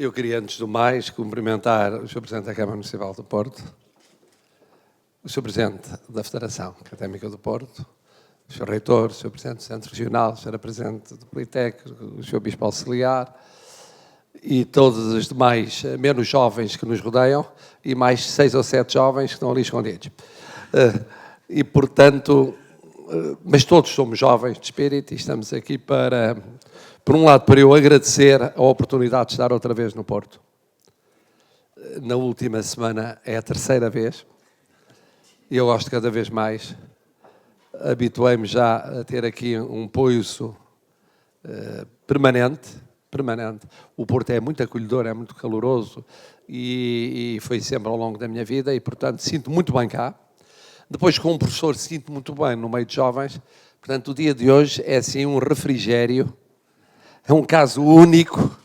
Eu queria, antes do mais, cumprimentar o Sr. Presidente da Câmara Municipal do Porto, o Sr. Presidente da Federação Académica do Porto, o Sr. Reitor, o Sr. Presidente do Centro Regional, o Sr. Presidente do Politécnico, o Sr. Bispo Auxiliar e todos os demais, menos jovens que nos rodeiam, e mais 6 ou 7 jovens que estão ali escondidos. E, portanto, mas todos somos jovens de espírito e estamos aqui para, por um lado, para eu agradecer a oportunidade de estar outra vez no Porto. Na última semana é a 3ª vez e eu gosto cada vez mais. Habituei-me já a ter aqui um pouso permanente. O Porto é muito acolhedor, é muito caloroso e foi sempre ao longo da minha vida e, portanto, sinto muito bem cá. Depois, como professor, sinto muito bem no meio de jovens. Portanto, o dia de hoje é, assim, um refrigério. É um caso único.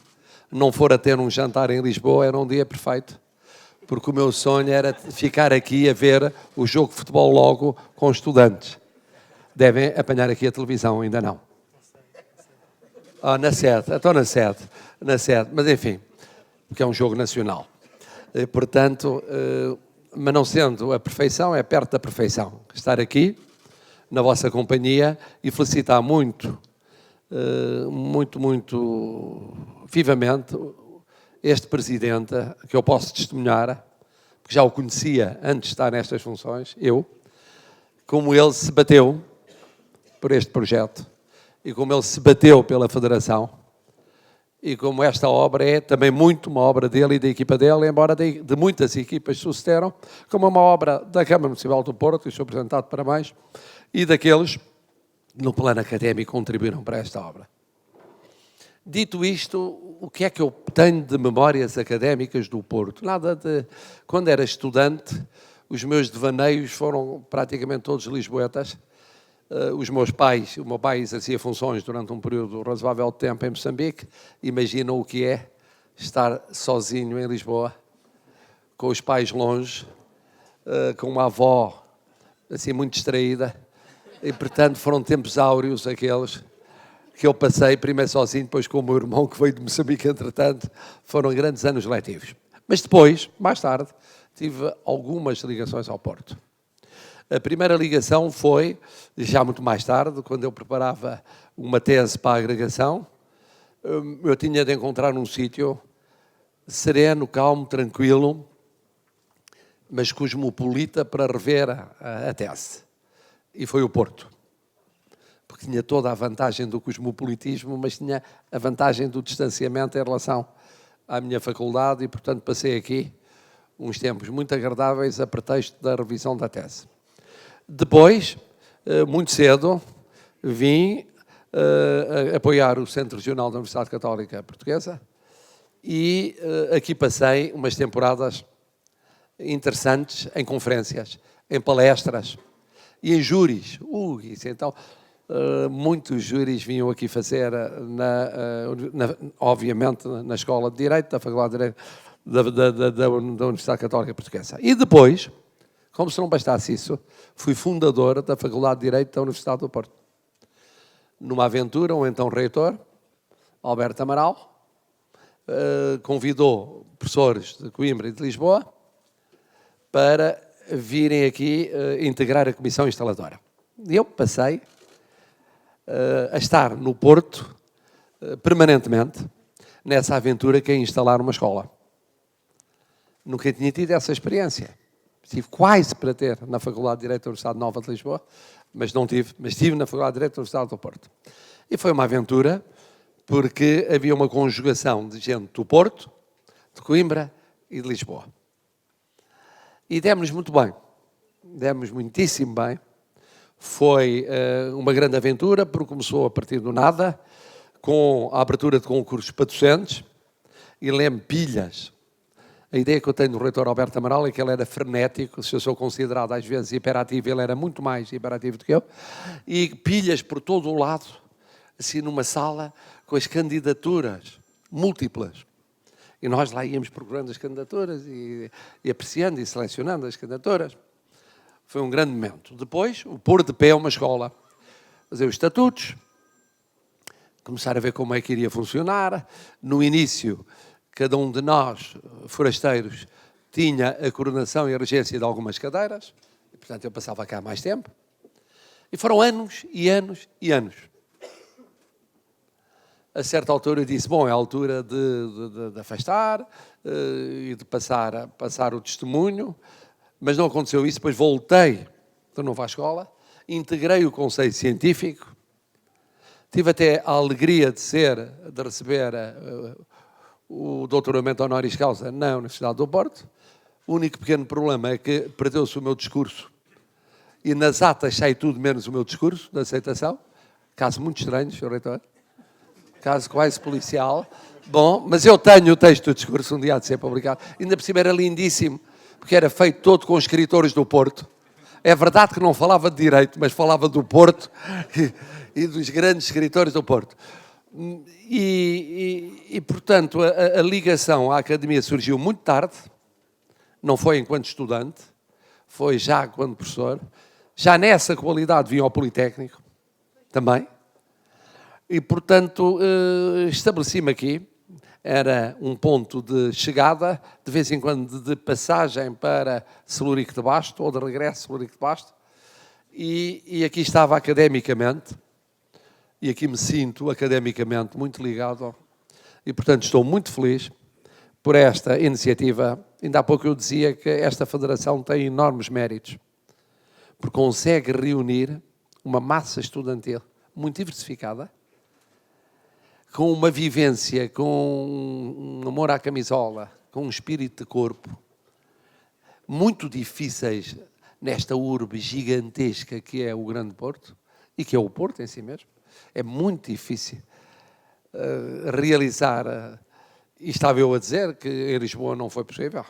Não for a ter um jantar em Lisboa, era um dia perfeito. Porque o meu sonho era ficar aqui a ver o jogo de futebol logo com os estudantes. Devem apanhar aqui a televisão, ainda não. Na sede, estou na sede. Mas, enfim, porque é um jogo nacional. Portanto, mas não sendo a perfeição, é perto da perfeição. Estar aqui, na vossa companhia, e felicitar muito vivamente este Presidente, que eu posso testemunhar, porque já o conhecia antes de estar nestas funções, como ele se bateu por este projeto, e como ele se bateu pela Federação, e como esta obra é também muito uma obra dele e da equipa dele, embora de muitas equipas sucederam, como uma obra da Câmara Municipal do Porto, e sou apresentado para mais, e daqueles no plano académico contribuíram para esta obra. Dito isto, o que é que eu tenho de memórias académicas do Porto? Nada de... Quando era estudante, os meus devaneios foram praticamente todos lisboetas. O meu pai exercia funções durante um período razoável de tempo em Moçambique. Imaginam o que é estar sozinho em Lisboa, com os pais longe, com uma avó assim muito distraída. E, portanto, foram tempos áureos aqueles que eu passei, primeiro sozinho, depois com o meu irmão, que veio de Moçambique, entretanto. Foram grandes anos letivos. Mas depois, mais tarde, tive algumas ligações ao Porto. A primeira ligação foi, já muito mais tarde, quando eu preparava uma tese para a agregação. Eu tinha de encontrar um sítio sereno, calmo, tranquilo, mas cosmopolita para rever a tese. E foi o Porto. Porque tinha toda a vantagem do cosmopolitismo, mas tinha a vantagem do distanciamento em relação à minha faculdade e, portanto, passei aqui uns tempos muito agradáveis a pretexto da revisão da tese. Depois, muito cedo, vim apoiar o Centro Regional da Universidade Católica Portuguesa e aqui passei umas temporadas interessantes em conferências, em palestras e em júris. Então, muitos júris vinham aqui fazer, obviamente, na Escola de Direito, da Faculdade de Direito da Universidade Católica Portuguesa. E depois, como se não bastasse isso, fui fundador da Faculdade de Direito da Universidade do Porto. Numa aventura, um então reitor, Alberto Amaral, convidou professores de Coimbra e de Lisboa para virem aqui integrar a comissão instaladora. E eu passei a estar no Porto permanentemente nessa aventura que é instalar uma escola. Nunca tinha tido essa experiência. Estive quase para ter na Faculdade de Direito da Universidade Nova de Lisboa, mas não tive, mas estive na Faculdade de Direito da Universidade do Porto. E foi uma aventura porque havia uma conjugação de gente do Porto, de Coimbra e de Lisboa. E demos-nos muito bem, demos muitíssimo bem. Foi uma grande aventura, porque começou a partir do nada, com a abertura de concursos para docentes, e lembro pilhas. A ideia que eu tenho do reitor Alberto Amaral é que ele era frenético, se eu sou considerado às vezes hiperativo, ele era muito mais hiperativo do que eu, e pilhas por todo o lado, assim numa sala, com as candidaturas múltiplas. E nós lá íamos procurando as candidaturas e apreciando e selecionando as candidaturas. Foi um grande momento. Depois, o pôr de pé uma escola, fazer os estatutos, começar a ver como é que iria funcionar. No início, cada um de nós, forasteiros, tinha a coordenação e a regência de algumas cadeiras, e, portanto, eu passava cá mais tempo. E foram anos e anos e anos. A certa altura eu disse, bom, é a altura de afastar e de passar o testemunho, mas não aconteceu isso, depois voltei de novo à escola, integrei o conceito científico, tive até a alegria de receber o doutoramento honoris causa na Universidade do Porto. O único pequeno problema é que perdeu-se o meu discurso e nas atas sai tudo menos o meu discurso de aceitação. Caso muito estranho, Sr. Reitor. Caso quase policial. Bom, mas eu tenho o texto do discurso, um dia há de ser publicado. Ainda por cima era lindíssimo, porque era feito todo com escritores do Porto. É verdade que não falava de direito, mas falava do Porto e dos grandes escritores do Porto. E portanto, a ligação à academia surgiu muito tarde, não foi enquanto estudante, foi já quando professor. Já nessa qualidade vim ao Politécnico, também. E, portanto, estabeleci-me aqui. Era um ponto de chegada, de vez em quando de passagem para Celurico de Basto, ou de regresso a Celurico de Basto. E aqui estava academicamente, e aqui me sinto academicamente muito ligado. E, portanto, estou muito feliz por esta iniciativa. Ainda há pouco eu dizia que esta federação tem enormes méritos, porque consegue reunir uma massa estudantil muito diversificada, com uma vivência, com um amor à camisola, com um espírito de corpo, muito difíceis nesta urbe gigantesca que é o Grande Porto, e que é o Porto em si mesmo. É muito difícil realizar, e estava eu a dizer que em Lisboa não foi possível.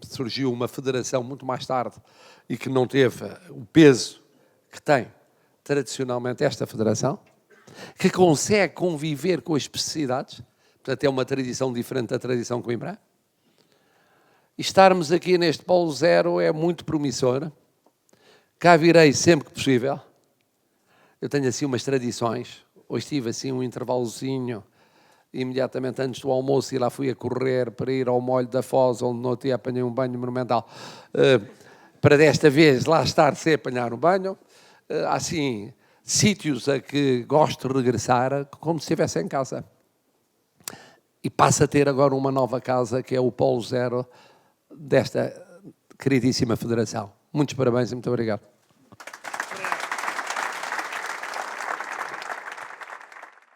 Surgiu uma federação muito mais tarde e que não teve o peso que tem tradicionalmente esta federação, que consegue conviver com as especificidades, portanto é uma tradição diferente da tradição coimbrã. E estarmos aqui neste Polo Zero é muito promissor. Cá virei sempre que possível. Eu tenho assim umas tradições. Hoje tive assim um intervalozinho, imediatamente antes do almoço, e lá fui a correr para ir ao Molho da Foz, onde no outro dia apanhei um banho monumental, para desta vez lá estar sem apanhar um banho. Assim, sítios a que gosto de regressar como se estivesse em casa. E passo a ter agora uma nova casa, que é o Polo Zero desta queridíssima federação. Muitos parabéns e muito obrigado.